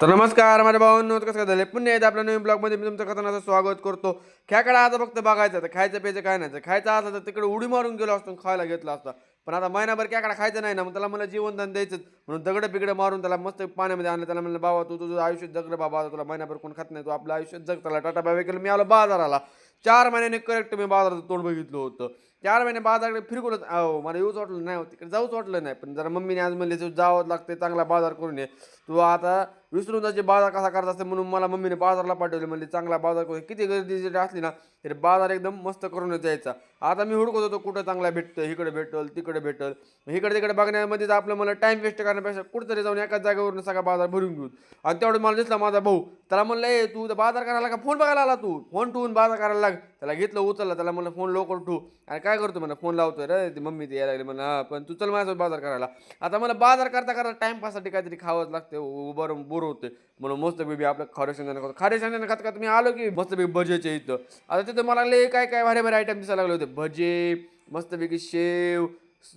तर नमस्कार माझ्या भावांनो, कसं काय झालं पुन्हा एकदा आपल्या नवीन ब्लॉगमध्ये मी तुमचं कथनाचं स्वागत करतो. खेकडा आता फक्त बघायचं तर खायचं प्यायचं काय नाही. खायचं असलं तर तिकडे उडी मारून गेलो असतो आणि खायला घेतला असता. पण आता महिनाभर खेकडा खायचं नाही ना, मग त्याला मला जीवनदान द्यायचं म्हणून दगडं बिगडं मारून त्याला मस्त पाण्यामध्ये आणलं. त्याला म्हणलं बाबा तू तुझं आयुष्य जगलं बाबा, आता तुला महिनाभर कोण खात नाही, तू आपलं आयुष्य जग. त्याला टाटा बाय केलं. मी आलो बाजाराला. 4 महिन्याने करेक्ट मी बाजाराचं तोंड बघितलं होतं. 4 महिने बाजाराकडे फिरकूनच अहो मला येऊच वाटलं नाही, तिकडे जाऊच वाटलं नाही. पण जरा मम्मीने आज म्हणले तू जावं लागते, चांगला बाजार करून ये. तू आता विसरून जायचे बाजार कसा करत असते म्हणून मला मम्मीने बाजारला पाठवले. म्हणजे चांगला बाजार करून किती गर्दी जरी असली ना तरी बाजार एकदम मस्त करूनच यायचा. आता मी हुडकत होतो कुठं चांगला भेटतं, इकडे भेटल तिकडे भेटल. इकडे तिकडे बघण्यामध्ये आपलं मला टाइम वेस्ट करण्यापेक्षा कुठेतरी जाऊन एकाच जागेवरून सगळा बाजार भरून घेऊ. आणि तेवढं मला दिसला माझा भाऊ. त्याला म्हणलं ए तू बाजार करायला का फोन बघायला आला, तू फोन ठेवून बाजार करायला लाग. त्याला घेतलं उचलला. त्याला म्हणलं फोन लवकर ठेवू. आणि काय करतो म्हणा फोन लावतोय रे, ती मम्मी ते यायला लागली म्हणा. हा पण तू चल माझ्यासोबत बाजार करायला. आता मला बाजार करता करता टाइमपाससाठी काहीतरी खावंच लागते, उभं बोर होते. म्हणून मस्त बेबी आपलं खारे शेंगदाणे खातो. खारे शेंगदाणे खात खात मी आलो की मस्त बेबी भजेच्या इथं. आता तिथं मला लय काय काय भारी भारी आयटम दिसायला लागले होते. भजे, मस्तपैकी शेव,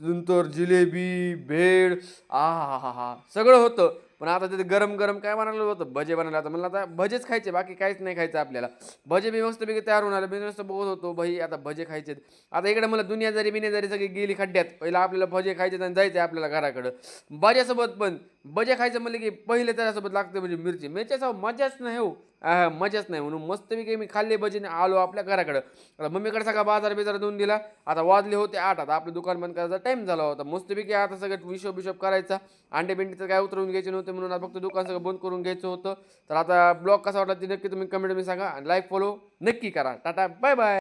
नंतर जिलेबी, भेळ, आ हा हा हा सगळं होतं. पण आता तिथे गरम गरम काय बनवलं होतं, भजे बनवले. आता म्हणलं आता भजेच खायचे, बाकी काहीच नाही खायचं आपल्याला. भजे बी मस्तपैकी तयार होऊन आले. मी मस्त बघत होतो भाई आता भजे खायचे. आता इकडे मला दुनियादारी बिनियादारी सगळी गेली खड्ड्यात. पहिला आपल्याला भजे खायचे आणि जायचे आपल्याला घराकडं. भज्यासोबत पण भजे खायचं म्हणलं की पहिले त्याच्यासोबत लागते म्हणजे मिरची. मिरच्यासोबत मजाच नाही हो. मजाच नाही. म्हणून मस्तपैकी मी खाल्ले भजीने आलो आपल्या घराकडं. आता मम्मीकडे सगळा बाजार बिजार देऊन दिला. आता वाजले होते 8. आता आपलं दुकान बंद करायचा टाईम झाला होता. मस्तपैकी आता सगळं हिशोब बिशोब करायचा. अंडे बिंडीचं काय उतरवून घ्यायचे नव्हते म्हणून आता फक्त दुकान सगळं बंद करून घ्यायचं होतं. तर आता ब्लॉग कसा वाटला ते नक्की तुम्ही कमेंटमध्ये सांगा आणि लाईक फॉलो नक्की करा. Tata bye bye.